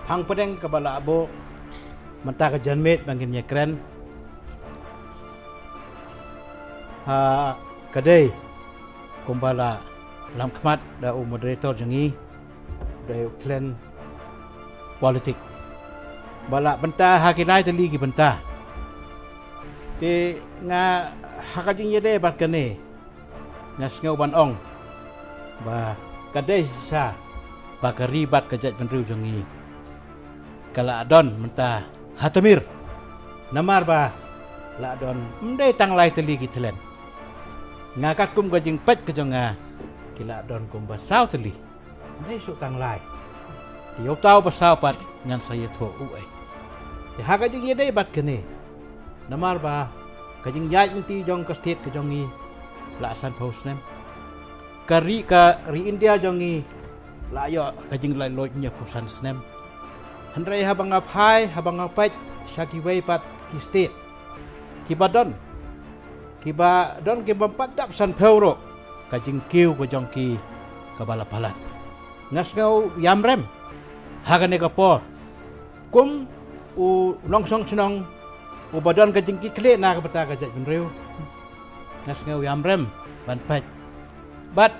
Phang pedeng kebala abo mentah ke janmet bangkin keren ha kadai kumbala lam khmat da moderator jangi da plan politik bala bentah hakinai tali ki bentah te nga hakajing yede bat kane nga sngo ban ong ba kadai sa ba karibat kejat benriu jangi kala adon mentah hatamir namar ba la adon mdai tang lai tali ki telen ngakat kum gajing pet ke jonga kila adon kum ba saw tali mdai su tang lai tiop tau ba saw pat ngan saya tho u ai te hakajing yede bat kene namar ba kajing yai ti jong ka state ke jongi la san posnem kari India jongi la yo kajing lai loj nya pusan snem handrai habang apai habang apai syaki wei pat ki state kiba don pat dap san peuro kajing kiu ko jongki kabala palat ngas ngau yamrem hagane ka por kum u longsong senong u badon kajing ki kle na ka bata kajat benreu ngas ngau yamrem ban pat bat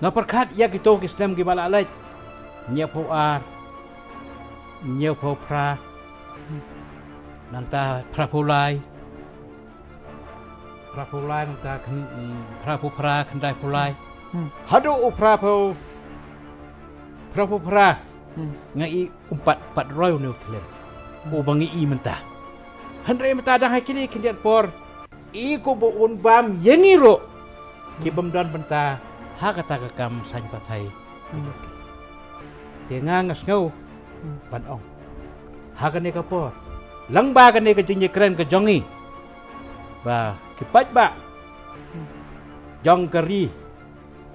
ngaperkat ya gitu kisnem ki bala alai nyepo ar nyepo pra nanta prapulai nanta prapupra kendai pulai hadu prapupra ngai umpat 400 new telen ubangi i mentah handre mentah dah kini kindiat por i ko bo un bam yengiro ki bamdan mentah ha kata kakam san patai tenga ngas ngau ban ong ha kane ka por lang ba kane ka jinye keren ka jongi ba kipat ba jong kari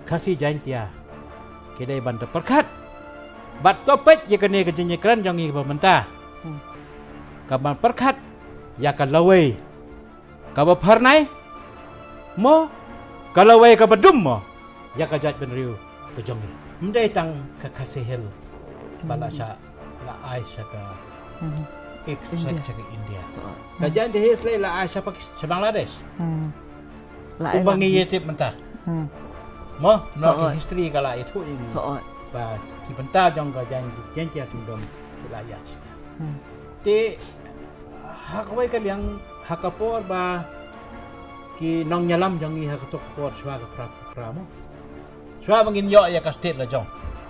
kasih jantia kedai ban perkat bat topet ya kane ka jinye keren jongi ba mentah ka ban perkat ya ka lawai ka ba parnai mo ka lawai ka badum mo ya ka jat benriu ka jongi mdai tang ka kasihel bala sya la Aisyah ka saya ke India. Kajian dia selai la Aisyah pak Bangladesh. Kumbangi yetip mentah. Mo no history kala itu ini. Ba ki bentah jong kajian janji tundom kelaya cita. Te hakawai kaliang hakapor ba ki nong nyalam jong i hakatok por swa ka pramo. Swa bangin yo ya ka state la jong.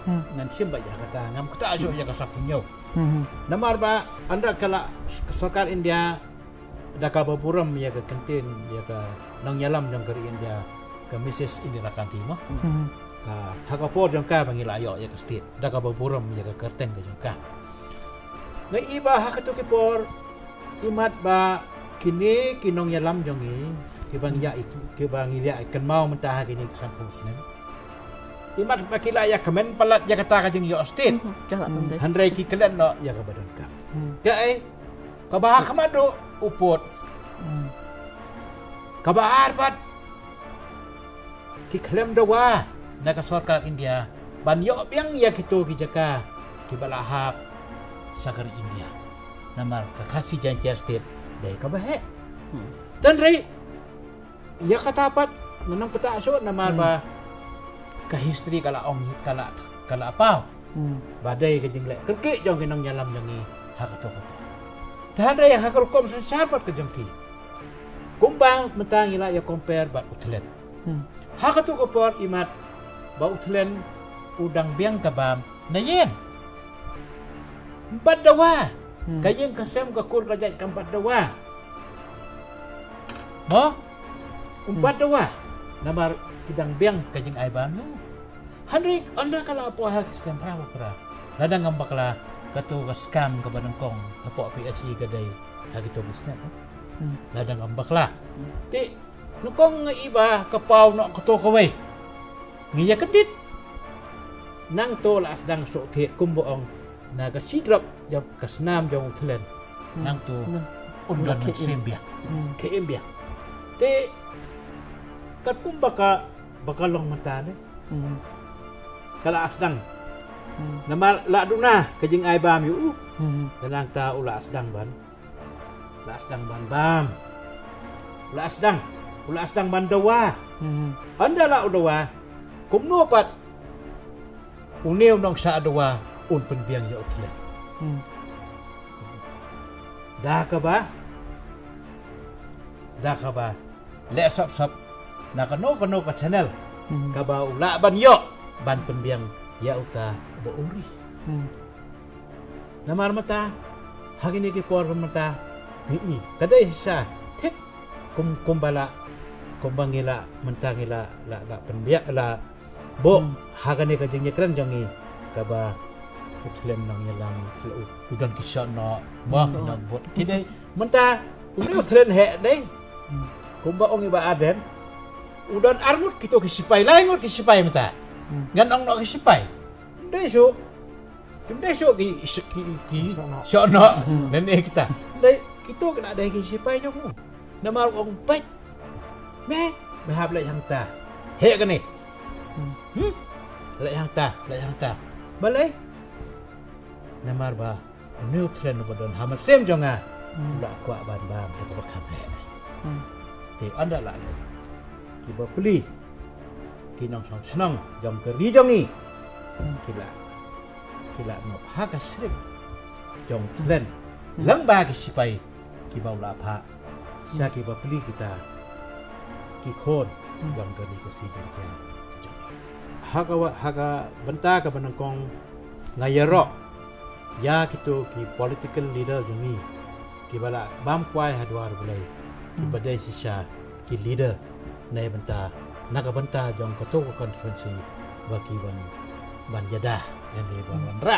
Nan simba ya kata ngam kata ajo ya ka sapunyo. Namar ba anda kala sarkar India daka baburam ya ka kantin ya ka nang yalam jang kari India ka Mrs. Indira Kanti mo ka hakapor jang ka bangila ayo ya ka state daka baburam ya ka kerteng ka jang ka ngai iba hakato ki por imat ba kini kinong yalam jang i ki bangya ki bangilya kan mau mentah kini sampus ne imat pakila ya kemen palat ya kata kajing yo state handrai ki kelen no ya ka badan ka kai ka ba kamado upot ka ba arpat ki klem dawa na ka sarkar India ban yo biang ya kito ki jaka ki balahap sakar India namar ka kasih janji state dai ka ba he tanrai ya kata pat nanam kata aso namar ba ka history kala ong kala apa badai ke jingle kerke jong kinong nyalam jangi hakato ko tahan raya hakal kom sapat ke jongki kumbang mentang ila ya compare ba utlen hakato ko por imat ba utlen udang biang kabam nayen empat dawa kayeng kasem ka kur rajat kampat dawa mo empat dawa namar kidang biang kajing ay banu handrik anda kala apo hak scam pra ladang ngambakla kato ka scam ka banangkong apo PHC kadai hagito bisnet ladang ngambakla ti nukong nga iba kapaw no kato kaway ngiya kadit nang to la asdang so the kumboong naga sidrop jam kasnam jong tlen nang to undon sembia ke embia ti kat kumbaka bakalong matane kala asdang Nama la duna kajing ai bam yu. Tenang ta ula sedang ban. La sedang ban bam. Ula sedang ban dawa. Anda la dawa. Kum no pat. Uneu nong sa dawa un penbiang ya utlen. Dah ka ba? Le sop nakano ka channel. Ka ba ula ban yo ban penbiang ya uta ba uri. Namar mata hagini ki por mata ni kadai sa tek kumbala kumbangila mentangila la penbiak la bo hagani ka jengnya keren jangi ka ba utlen nang yalang selu tudan kisah no ba na bot kidai menta uni utlen he dei kumba ong iba aden udan armut kito kisipai lain ngot kisipai menta ngan ong no kisipai dei so ki sono nenek kita dei kito kena dei kisipai jomu namar ong pai me hab lai hang ta he ka ni lai hang ta balai namar ba new trend bodon hamal sem jonga la kwa ban bam te ba kham he te anda la le ki ba pli ki nong song snong jom ke ri jongi kila no ha ka srip jong trend lang ba ki sipai ki ba la pha sa ki ba pli kita ki khon jom ke ri ko si jen te haga benta ka banangkong ngayaro ya kito ki political leader jungi ki bala bam kwai hadwar bulai ki badai sisa ki leader nai benta naga benta jong kato konferensi baki ban yada yang di ban ra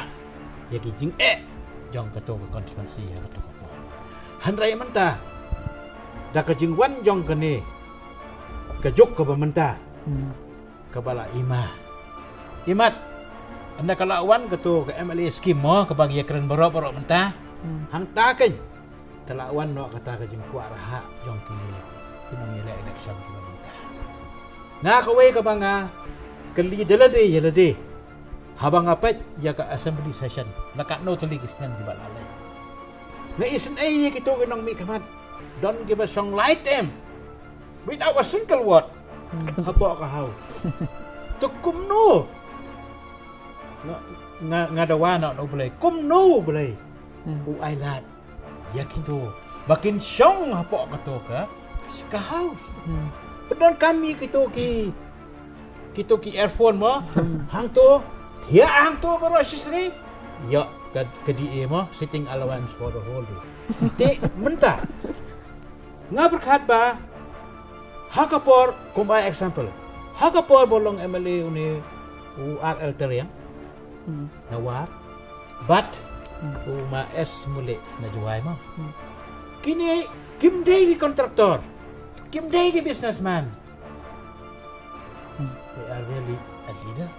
ya ki jing jong kato konferensi ya kato ko hanrai menta da ka jing wan jong kene ka jok ka bamenta kabala imat anda kalawan ketu ke MLA skim mo ke bagi keren borok mentah hang taken kalawan no kata ke jeng kuaraha jong kini kinong yele election kini mentah na kawe ke banga keli delade habang apet ya ke assembly session lakat no teli kisnan di balalai na isen ay kitu kinong mi kamat don't give a song light them without a single word hapo ka house tukum no ngadawa no boleh kum no boleh u ailat yakin tu bakin syong hapo kato ka house pedon kami kito ki earphone mo hang to dia hang to baro sisri yo kadi mo sitting allowance for the whole day te menta nga berkat ba hakapor kumba example hakapor bolong MLA uni URL teriang nawar but uma es muli na juway mo kini kim day ki kontraktor kim day ki businessman they are really a leader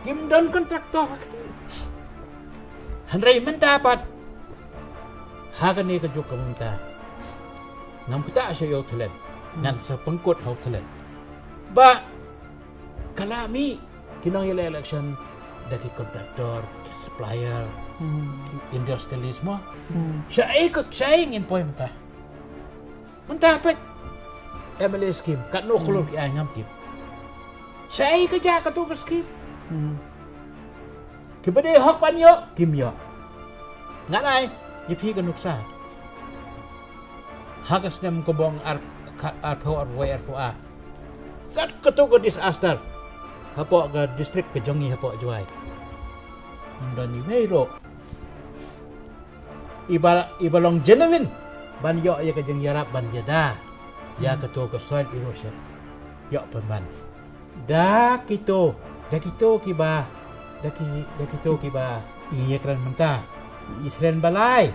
kim don kontraktor hanray menta pat hagani ka juk menta ngam kita siya yo telen ngan sa pengkot hau telen ba kalami kinong election dari kontraktor, supplier, industrialisme. Saya ingin poin mentah. Mentah apa? MLA scheme, kat no kolor ki ayam tip. Saya kerja kat tu scheme. Kepada hak panyo, kimyo. Nganai, ipi kanuksa. Hagas nem kobong arpo arpoa. Kat ketu ke disaster. Hapo ke distrik ke jongi hapo juai. Ndani meiro. Ibalong genuine ban yo ya ke jeng yarap ban jada. Ya ketu ke soil erosion. Yo penban. Da kito kiba. Da kito kiba. Ini keren mentah. Israel balai.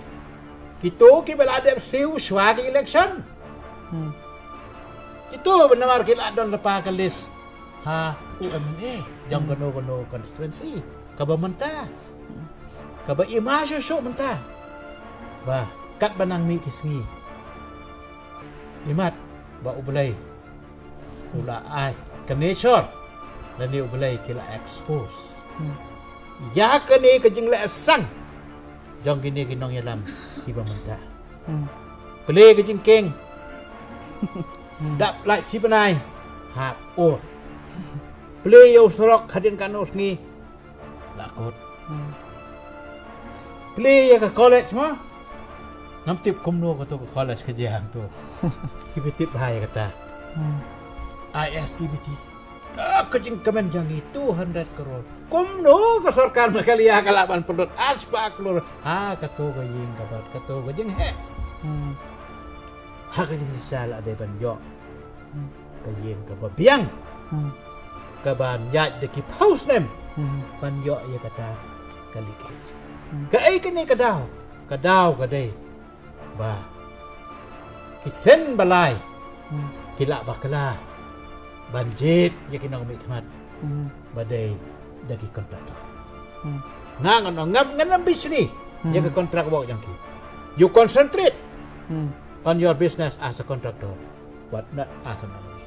Kito kibala ada siu swagi election. Kito benar kila don lepa ke list. Ha, UMNA, jang kono constituency, kaba mentah, kaba imasyo show mentah, ba kat banang mi kisngi, imat ba ubelay, ula ay, ka nature, lani ubelay kila expose, ya kene ke jing le sang jong gini ginong yalam iba menta beli ke jing keng dap lại si benai hap o beli yo sorok hadin kanos ni lakot beli ya ke college mah ngam tip kumno ko to ke college ke jang to kibitip hai kata ISTBT kecing kemen jangi 200 crore kumno ke sarkar makalia kalaban pendot aspa klur ha kato ga ying kabat kato ga jeng he ha ka jing sala de ban yo ka ying ka biang ka ban ya de ki paus nem ban yo ya kata kalikej ka ai kini ka daw ka dei ba kisren balai kila bakla banjit ya kinang mikmat badai dagi kontraktor ngan ngam bisnis ya ke kontrak wak jangki you concentrate on your business as a contractor but not as an enemy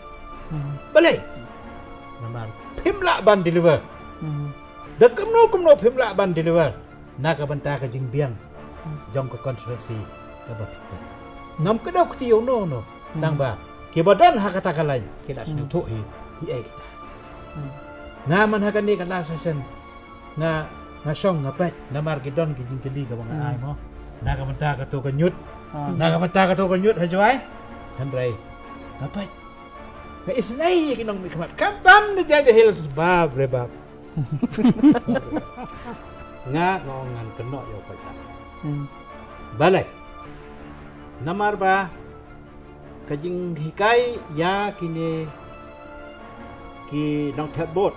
balai namar pimla ban deliver da kumno pimla ban deliver na ka banta ka jing biang jong ko konstruksi ka ba ngam ka daw ktiyo no tang ba kibadan hakata kalay kila sinu tuhi hi ay kita nga man hakan ni kalasasan nga song nga pet na margidon kijing kili ka mga ay mo nakamanta ka to kanyut hajuay handray nga pet nga isnay kinong mikmat kamtam na dyan hills bab rebab nga ngongan keno yo peta balay namar ba kajing hikai ya kini ki nong thabot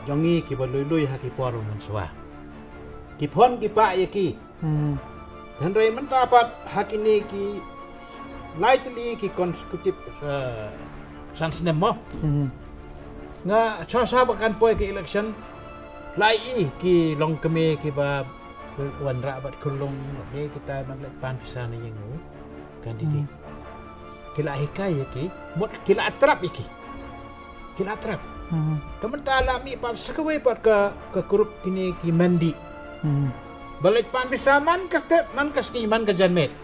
jongi ki balui ha ki por mun swa ki phon ki pa ya ki dan rei man tapat ha kini ki lightly ki consecutive chance mo nga sa bakan poy ki election lai ki long keme ki ba wan rabat kulong ni kita maglet pan pisana yang kandidat kila hikai ki mot kila atrap iki kila atrap teman ta alami par sekawai par ke kurup kini ki mandi balik pan bisa man ka step man ka ski man ka janmet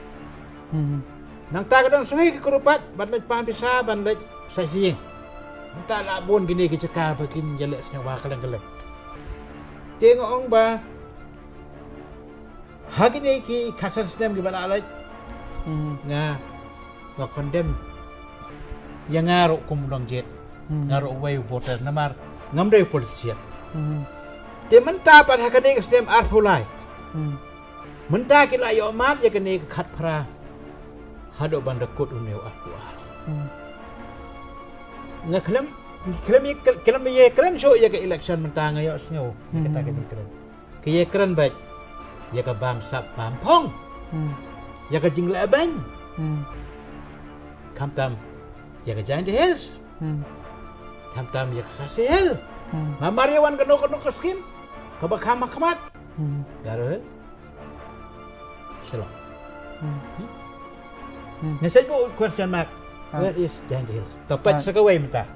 nang ta kadang sungai ke kurupat balik pan bisa balik sasing ta labon gini ki cekah bakin jelek senyawa kalang-kalang tengok ong ba hagini ki kasan sedem ki bala alai nga condemn yang ngaruk kumulong jet ngaruk way voter namar ngamdai politician te menta par hakane stem arfulai menta kila yo mat ya kene khat phra hado bandakut uneu arfuar nga kelam ye kran so ya ke election menta ngayo snyo kata ke kran ke ye kran bat ya ka bam sap bam phong ya ka jingla ban kamtam ya ke Giant Hills kamtam ya ke Kasel mamariawan kano ke skim kabakama kamat daro shalom ngasay ko question mark where is Giant Hills tapat sa kaway mata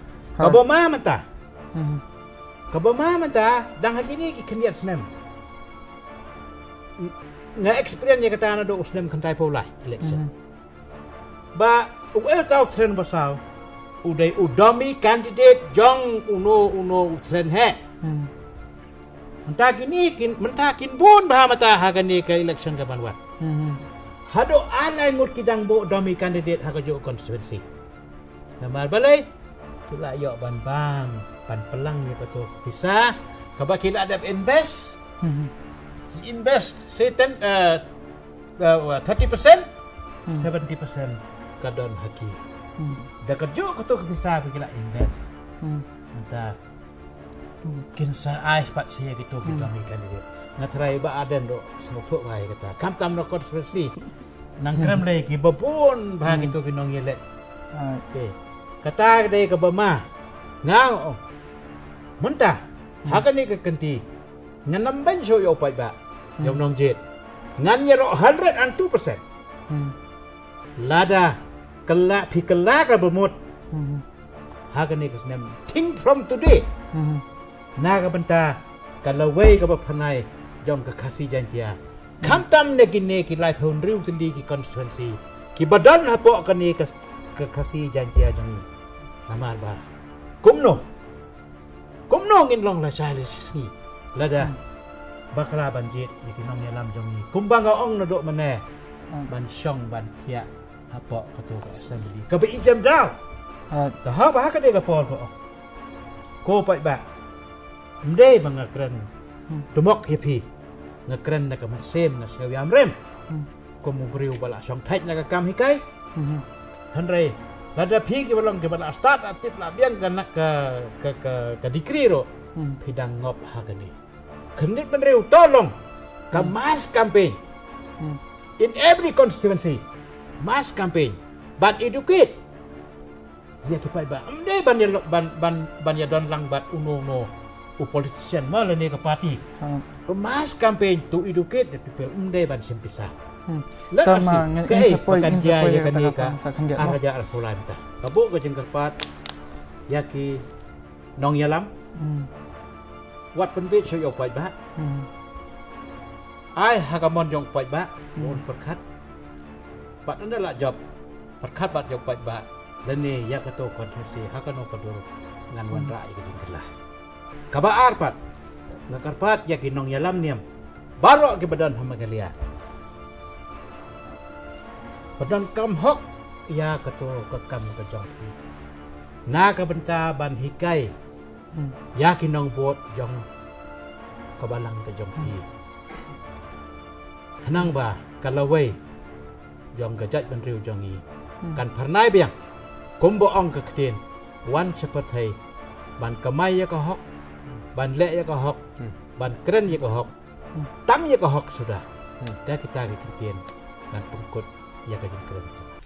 kabama mata dang hakini ki kanyat snem nga experience ya kata na do usnem kantay paulay election ba uwe tau tren basau udai udami candidate jong uno tren he mentakin bun bah mata hagani ke election ka banwat hado alai ngut kidang bo domi candidate hagajo constituency namar balai kila yo ban pan pelang ya betul bisa kaba kila ada invest say 30% 70% kadon haki da kerja ko to bisa kila invest mata kinsa ai pat sia gitu gitu mi candidate ngatrai ba aden do semok thok bai kata kam tam no constituency nang kram le ki babun ba gitu kinong yele okay kata dei ka bama ngao mentah hakan ni ke kenti nganam ban so yo pai ba yo nong jet ngan ye ro 102% lada kelak pi kelak ka bemut hakan ni ke nem think from today naga benta kalau wei ka panai jong ka kasi jantia kantam ne ki lai phon riu tindi ki constituency ki badan hapo ka ni ka kasi jantia jangi lamar ba kumno ngin long la sai le sni lada bakra banjit ki nong yalam jangi kumbang ga ong no do mane ban syong ban tia hapo ka tu ka assembly ka bi jam daw ta ha ba ka de ka pol ko pai ba mde mangakran tumok hipi ngakran na kamasem na sawiam rem ko mugriu bala song thait na kam hikai hanre lada phi ki balong ke bala start atip la biang kan ka dikri ro pidang ngop hagani khnit menreu tolong ka mass campaign in every constituency mass campaign but educate ya ki pai ba mde ban ya don lang bat uno politician malah ni ke parti mass campaign to educate the people ban sempisa tama ngin sapoi ya kan ni ka araja al fulanta kabu ke jengkerpat yaki nong yalam wat penbit so yok pai ba ai hagamon jong pai ba mon perkat pat anda la job perkat bat yok pai ba dan ni ya kato konstitusi hakano kadoro ngan wan rai ke jengkerlah kaba arpat nakarpat ya ginong yalam niam baro ke badan hamagalia badan kam hok ya kato kakam ka jong pi na ka benta ban hikai ya kinong bot jong kabalang ka jong pi kanang ba kalawai jong gajat ban riu jongi kan pernai biang kumbo ong ka ktin wan seperti ban kamai ya ka hok ban le ya ka hok ban keren ya ka hok tam ya ka hok sudah dah kita kitian dan pengkut ya ka jeng keren